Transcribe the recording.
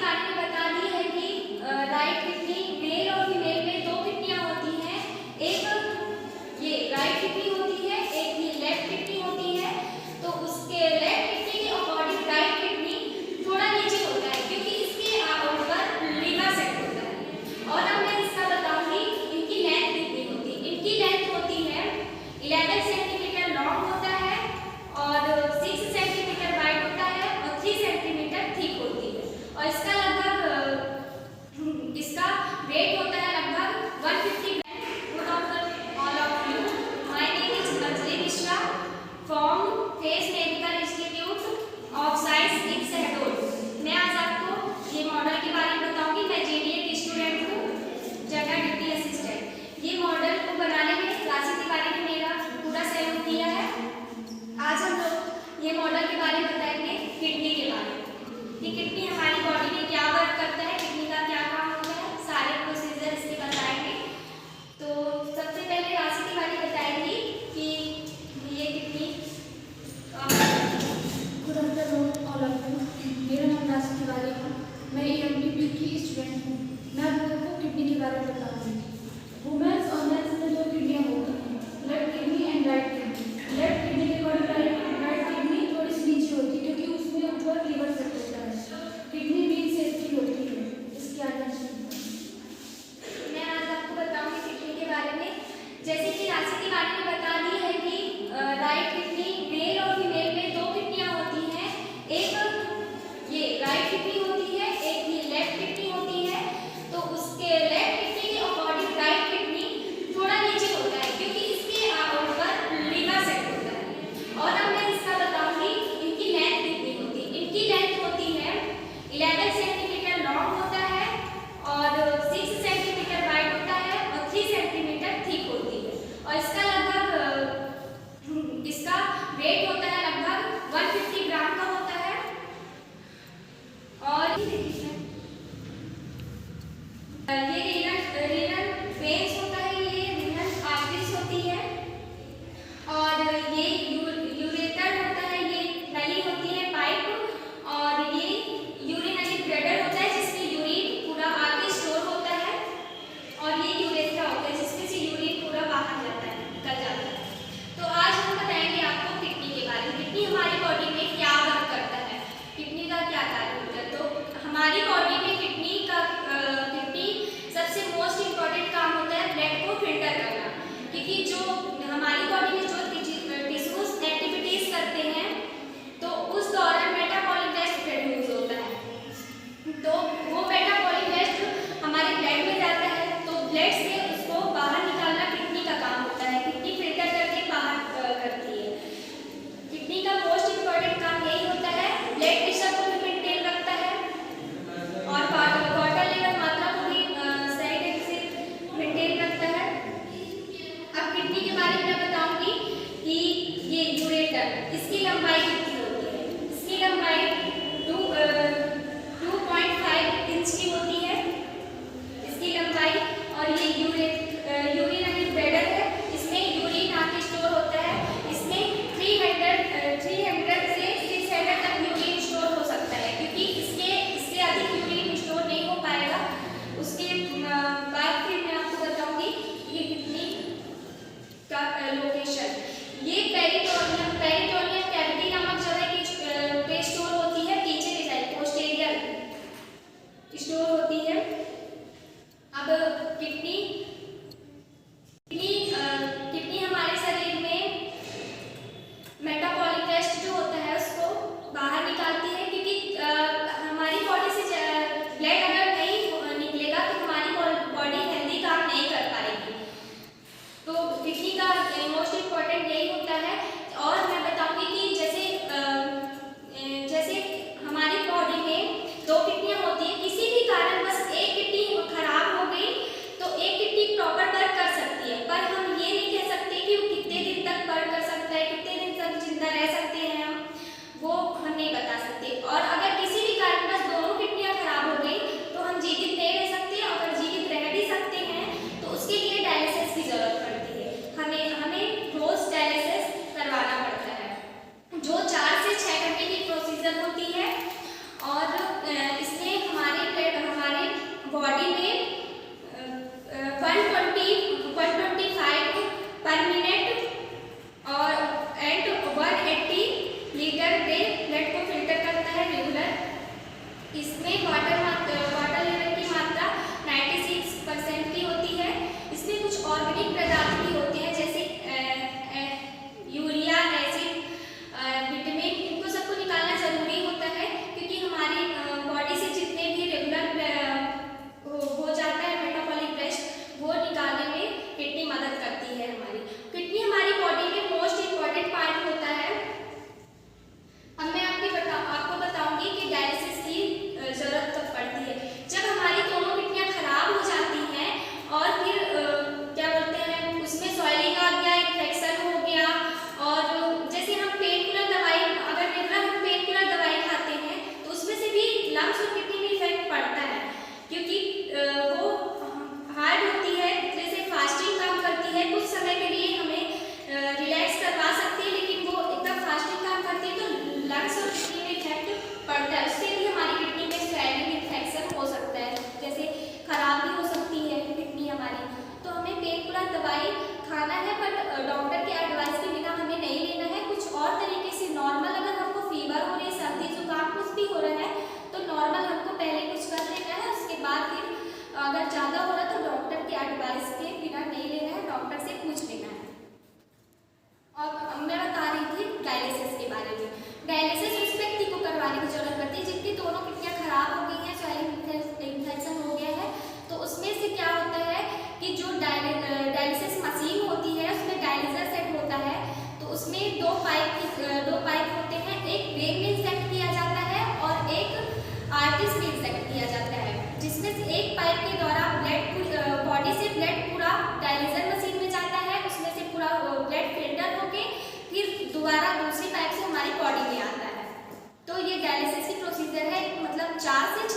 बारे में बता दी है कि राइट किडनी मेल और फीमेल में दो किडनियां होती हैं। एक ये राइट किडनी होती है, एक ये लेफ्ट किडनी होती है। तो उसके लेफ्ट किडनी के अकॉर्डिंग राइट किडनी थोड़ा नीचे होता है क्योंकि इसके ऊपर लीवर सेट होता है। और अब मैं इसका बताऊंगी इनकी लेंथ कितनी होती है। इनकी लेंथ होती है 11 सेंटीमीटर लॉन्ग होता है और 6 सेंटीमीटर वाइड होता है और 3 सेंटीमीटर थिक होती है। और इसका लगभग इसका वेट होता है लगभग 150 gram. Good afternoon all of you, my name is Anjali Mishra from face medical institute of science in Shahdol. मैं आज आपको ये मॉडल के बारे में बताऊंगी। मैं जेडीए की स्टूडेंट हूँ, जनरल ड्यूटी असिस्टेंट। ये मॉडल को बनाने में राशि तिवारी ने मेरा पूरा सहयोग किया है। आज हम लोग ये मॉडल के बारे में बताएंगे किडनी के बारे में कि किडनी हमारी बॉडी में क्या वर्क करता है, किडनी का क्या काम होता है, सारे प्रोसीजर इसके बताएंगे। तो सबसे पहले राशि तिवारी बताएंगी कि ये kidney. Good afternoon all of you, मेरा नाम राशि तिवारी है। मैं ईएमटीपी की स्टूडेंट हूँ। मैं आप लोगों को किडनी के बारे में बताऊंगी। वुमेन्स और मेंस में दो किडनियाँ होती हैं, left kidney and right kidney. Left kidney के अकॉर्डिंग राइट किडनी थोड़ी सी नीचे होती है क्योंकि उसमें ऊपर लीवर सेट होता है। किडनी बीन सेफ्टी होती है, इसकी आगे मैं आज आपको बताऊंगी किडनी के बारे में। जैसे कि राशि तिवारी ने बता दी है कि राइट किडनी मेल और फीमेल में दो किडनियां होती हैं। एक ये राइट किडनी होती है, एक ये लेफ्ट किडनी होती है। तो उसके लेफ्ट किडनी के अकॉर्डिंग राइट किडनी थोड़ा नीचे होता है क्योंकि इसके ऊपर लीवर सेट होता है। और अब मैं इसका बताऊंगी इनकी लेंथ कितनी होती है। इनकी लेंथ होती है 11 सेंटीमीटर लॉन्ग होता है और 6 सेंटीमीटर वाइड होता है और 3 सेंटीमीटर थिक होती है। और इसका लगभग इसका वेट होता है लगभग 150 ग्राम का होता है। और ये रीनल वेन्स होता है, ये रीनल आर्टरीज होती है। और ये यूरेटर होता है, ये नली होती है पाइप। और ये यूरिनरी ब्लैडर होता है जिसमें यूरिन पूरा आगे स्टोर होता है। और ये यूरेथ्रा होता है जिसमें से यूरिन पूरा बाहर जाता है, निकल जाता है। तो आज हम बताएंगे आपको किडनी के बारे में। किडनी हमारी बॉडी में क्या वर्क करता है, किडनी का क्या कार्य होता है। तो हमारी बॉडी में किडनी 50 से